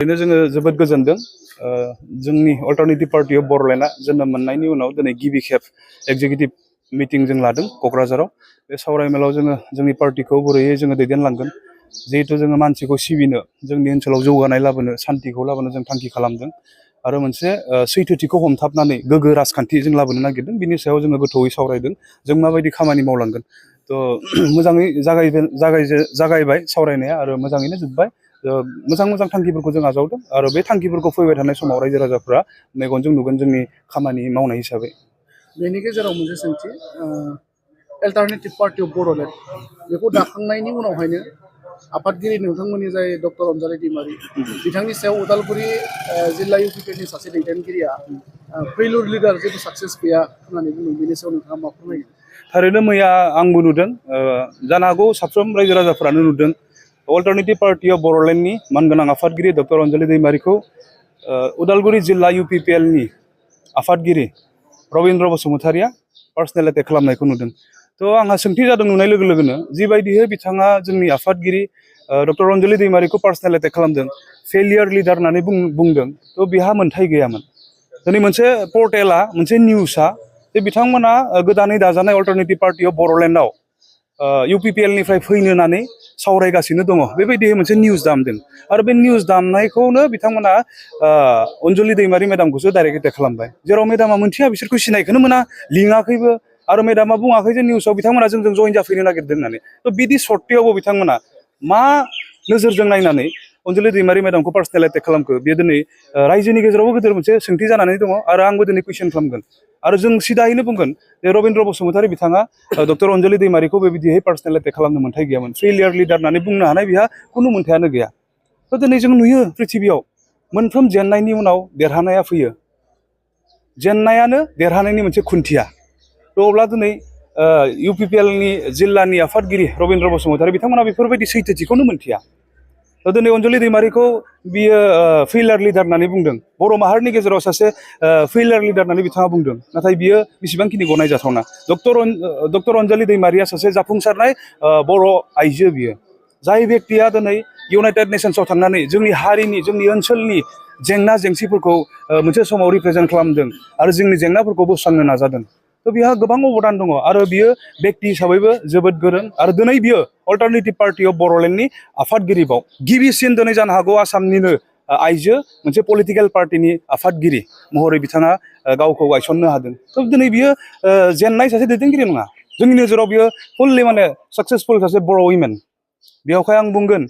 बेनो जोङो जोबोद गोजोनदों जोंनि अल्टारनेटिभ पार्टी अफ बर'लेण्डआ जोनोम मोननायनि उनाव दिनै गिबि खेब एग्जिकिउटिभ मिटिं जों लादों क'क्राझाराव। बे सावरायमेलाव जोङो जोंनि पार्टीखौ बोरैयै जोङो दैदेनलांगोन, जिहेथु जोङो मानसिखौ सिबिनो, जोंनि ओनसोलाव जौगानाय लाबोनो, सान्तिखौ लाबोनो जों थांखि खालामदों आरो मोनसे सैथोथिखौ हमथाबनानै गोग्गो राजखान्थि जों लाबोनो नागिरदों। बिनि सायाव जोङो गोथौयै सावरायदों, जों माबायदि खामानि मावलांगोन। मोजाङै जागायबाय सावरायनाया आरो मोजाङैनो जोब्बाय। मोजां थांखिफोरखौ जों आजावदों आरो बे थांखिफोरखौ फैबाय थानाय समाव रायजो राजाफ्रा मेगनजों नुगोन जोंनि खामानि मावनाय हिसाबै। बेनि गेजेराव मोनसे सोंथि, अल्टारनेटिभ पार्टी अफ बर'लेण्ड बेखौ दाखांनायनि उनावहायनो आफादगिरि नोंथांमोननि जाय डक्टर अनजालि दैमारि बिथांनि सायाव उदालगुरि जिल्ला इउपिपिएलनि सासे दैदेनगिरिया फेइलुर लिडार जेबो साक्सेस गैया होननानै बुंदों। बेनि सायाव नोंथाङा मा फोरमायगोन? थारैनो मैया आंबो नुदों, जानो हागौ साफ्रोम रायजो राजाफ्रानो नुदों। अल्टारनेटिभ पार्टी अफ बर'लेण्डनि मानगोनां आफादगिरि डक्टर अनजालि दैमारिखौ उदालगुरि जिल्ला इउपिपिएलनि आफादगिरि रबिन्द्र बसुमतारिया पार्सनेल एटेक खालामनायखौ नुदों। आंहा सोंथि जादों नुनाय लोगो लोगोनो, जिबायदियै बिथाङा जोंनि आफादगिरि डक्टर अनजालि दैमारिखौ पार्सनेल एटेक खालामदों, फेलियर लिडार होननानै बुंदों, बेहा मोन्थाय गैयामोन। दिनै मोनसे पर्टेला, मोनसे निउसआ जे बिथांमोना गोदानै दाजानाय अल्टारनेटिभ पार्टी अफ बर'लेण्डआव इउपिपिएलनिफ्राय फैनो होननानै सावरायगासिनो दङ, बेबायदि मोनसे निउस दामदों आरो बे निउस दामनायखौनो बिथांमोना अनजालि दैमारि मेडामखौसो डाइरेक्ट एटेक खालामबाय, जेराव मेडामा मोनथिया, बिसोरखौ सिनायखौनो मोना, लिङाखैबो आरो मेडामा बुङाखै जे निउसाव बिथांमोना जोंजों जइन जाफैनो नागिरदों होननानै। बिदि सर्तेयावबो बिथांमोना मा नोजोरजों नायनानै अनजालि दैमारि मेडामखौ पार्सनेल एटेक खालामखो, बेयो दिनै रायजोनि गेजेरावबो गिदिर मोनसे सोंथि जानानै दङ आरो आंबो दिनै कुइसन खालामगोन आरो जों सिदायैनो बुंगोन जे रबिन्द्र बसुमतारि बिथाङा डक्टर अनजालि दैमारिखौ बेबायदियै पार्सनेल एटेक खालामनो मोन्थाय गैयामोन। फेलियर लिडार होननानै बुंनो हानाय बिहा खुनु मोन्थायानो गैया। दिनै जों नुयो प्रिथिबियाव मोनफ्रोम जेननायनि उनाव देरहानाया फैयो, जेननायानो देरहानायनि मोनसे खुन्थिया। अब्ला दिनै इउपिपिएलनि जिल्लानि आफादगिरि रबिन्द्र बसुमतारि बिथांमोना बेफोरबायदि सैथोथिखौनो मोन्थिया। दिनै अनजालि दैमारिखौ बियो फेलियर लिडार होननानै बुंदों, बर' माहारिनि गेजेराव सासे फेलियर लिडार होननानै बिथाङा बुंदों, नाथाय बियो बेसेबांखिनि गनायजाथावना। डक्टर अनजालि दैमारिया सासे जाफुंसारनाय बर' आइजो, बियो जाय बेक्तिया दिनै इउनाइटेड नेसन्सआव थांनानै जोंनि हारिनि, जोंनि ओनसोलनि जेंना जेंसिफोरखौ मोनसे समाव रिप्रेजेन्ट खालामदों आरो जोंनि जेंनाफोरखौ बोस्रांनो नाजादों। बिहा गोबां अबदान दङ आरो बियो बेक्ति हिसाबैबो जोबोद गोरों आरो दिनै बियो अल्टारनेटिभ पार्टी अफ बर'लेण्डनि आफादगिरिबाव गिबिसिन दिनै जानो हागौ आसामनिनो आइजो मोनसे पलिटिकेल पार्टीनि आफादगिरि महरै बिथाङा गावखौ गायसननो हादों। दिनै बियो जेननाय सासे दैदेनगिरि नङा, जोंनि नोजोराव बियो फुल्लि साक्सेसफुल सासे बर' उइमेन। बेयावहाय आं बुंगोन,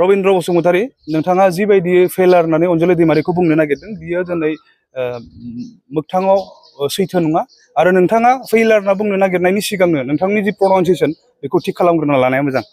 रबिन्द्र बसुमतारि, नोंथाङा जिबायदि फेलार होननानै अनजालि दैमारिखौ बुंनो नागिरदों, बियो दिनै मोगथाङाव सैथो नङा आरो नोंथाङा फेलार होनना बुंनो नागिरनायनि सिगांनो नोंथांनि जि प्रनाउनसिएसन बेखौ थिग खालामग्रोना लानाया मोजां।